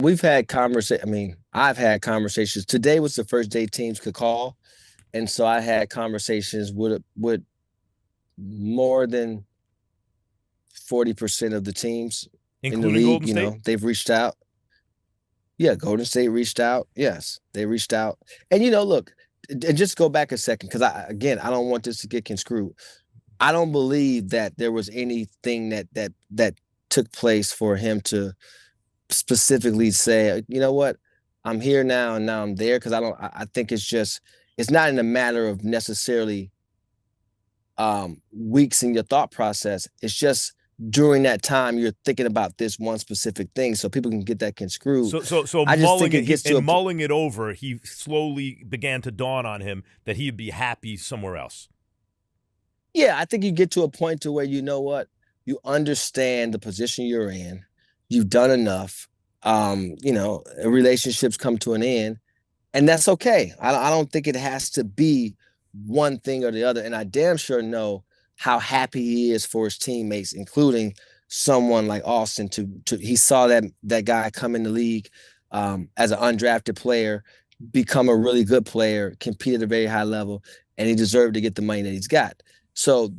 We've had conversation. I mean, I've had conversations. Today was the first day teams could call, and so I had conversations with more than 40% of the teams in the including league. Golden You State? know, they've reached out. Yeah, Golden State reached out. Yes, they reached out. And look, and just go back a second because I don't want this to get construed. I don't believe that there was anything that took place for him to specifically say, you know what, I'm here now and now I'm there because I think it's not in a matter of necessarily weeks in your thought process. It's just during that time you're thinking about this one specific thing so people can get that construed. So I just think it gets to a mulling it over, he slowly began to dawn on him that he'd be happy somewhere else. Yeah, I think you get to a point to where you know what, you understand the position you're in, you've done enough. Relationships come to an end, and that's okay. I don't think it has to be one thing or the other. And I damn sure know how happy he is for his teammates, including someone like Austin. To he saw that guy come in the league as an undrafted player, become a really good player, compete at a very high level, and he deserved to get the money that he's got. So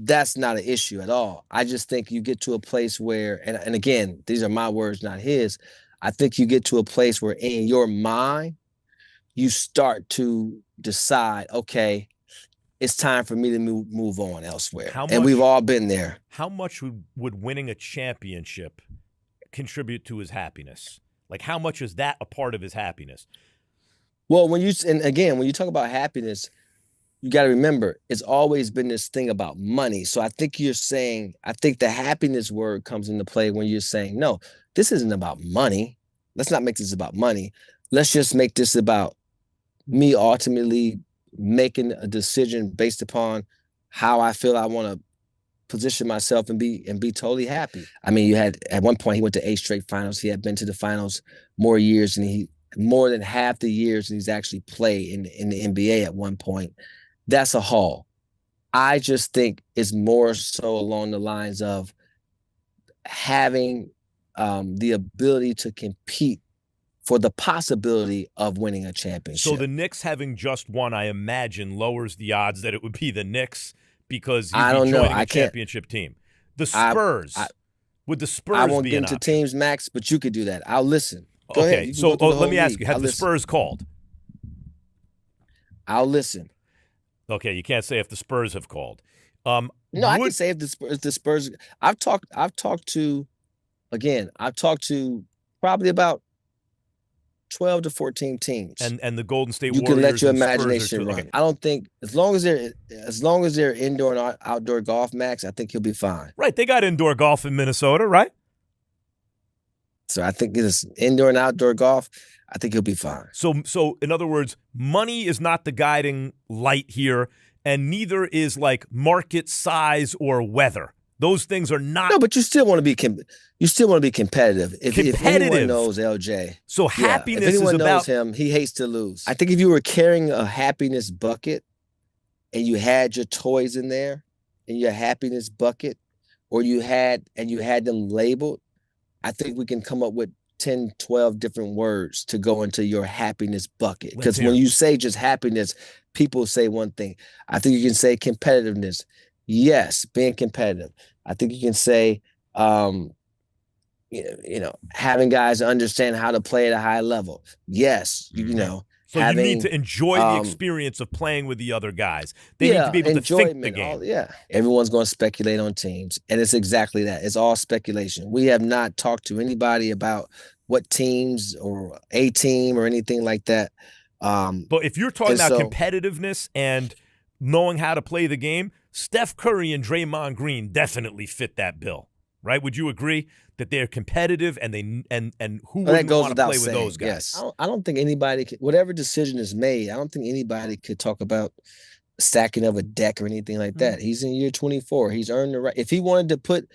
that's not an issue at all. I just think you get to a place where, and again, these are my words, not his. I think you get to a place where in your mind, you start to decide, okay, it's time for me to move on elsewhere. How And we've much all been there. how much would winning a championship contribute to his happiness? Like, how much is that a part of his happiness? Well, and again, when you talk about happiness, you got to remember it's always been this thing about money. So I think the happiness word comes into play when you're saying, no, this isn't about money. Let's not make this about money. Let's just make this about me ultimately making a decision based upon how I feel I want to position myself and be totally happy. I mean, you had at one point he went to 8 straight finals. He had been to the finals more than half the years and he's actually played in the NBA at one point. That's a haul. I just think it's more so along the lines of having the ability to compete for the possibility of winning a championship. So the Knicks having just won, I imagine, lowers the odds that it would be the Knicks because he'd I be don't know. joining I a can't. championship team. The I Spurs. I, Would the I Spurs won't be get an into option? teams, Max, but you could do that. I'll listen. Go ahead. Okay, You can go so through the let whole me ask league. you, have I'll the listen. Spurs called? I'll listen. Okay, you can't say if the Spurs have called. No, I can say if the Spurs. I've talked to again. I've talked to probably about 12 to 14 teams. and the Golden State You can let Warriors your and Spurs are imagination two. Okay, run. I don't think as long as they're indoor and outdoor golf, Max, I think he'll be fine. right, they got indoor golf in Minnesota, right? So I think it's indoor and outdoor golf. I think he'll be fine. So in other words, money is not the guiding light here, and neither is like market size or weather. Those things are not No, but you still want to be competitive. If anyone competitive. knows LJ, So yeah, if happiness is anyone knows about him, he hates to lose. I think if you were carrying a happiness bucket and you had your toys in there in your happiness bucket, or you had them labeled, I think we can come up with 10, 12 different words to go into your happiness bucket. let's Because when hear. you say just happiness, people say one thing. I think you can say competitiveness. Yes, being competitive. I think you can say, um, having guys understand how to play at a high level. Yes, So you need having, to enjoy the um, experience of playing with the other guys. They need to yeah, be able to think the enjoyment. game. All yeah. Everyone's going to speculate on teams, and it's exactly that. It's all speculation. We have not talked to anybody about what teams or a team or anything like that. But if you're talking And about so, competitiveness and knowing how to play the game, Steph Curry and Draymond Green definitely fit that bill, right? Would you agree that they're competitive and who well, that wouldn't goes want to without play with those saying. Yes, guys? I don't think anybody whatever decision is made. I don't think anybody could talk about stacking of a deck or anything like Hmm. that. He's in year 24. He's earned the right. If he wanted to put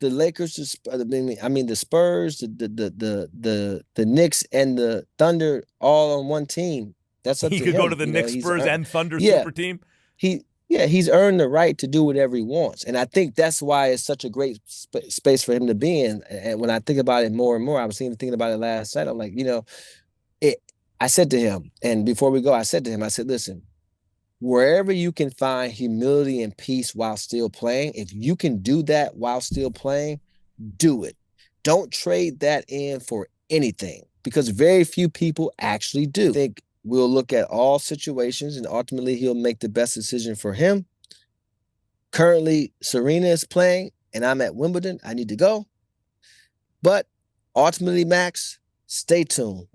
the Lakers, I mean the Spurs, the Knicks and the Thunder all on one team, that's up He to could go to him. the Knicks, He's Spurs, earned. and Thunder Yeah, super team. he Yeah, he's earned the right to do whatever he wants. And I think that's why it's such a great space for him to be in. And when I think about it more and more, I was even thinking about it last night. I'm like, it, I said to him, and before we go, I said to him, I said, listen, wherever you can find humility and peace while still playing, if you can do that while still playing, do it. Don't trade that in for anything because very few people actually do. I think we'll look at all situations and ultimately he'll make the best decision for him. Currently, Serena is playing and I'm at Wimbledon. I need to go. But ultimately, Max, stay tuned.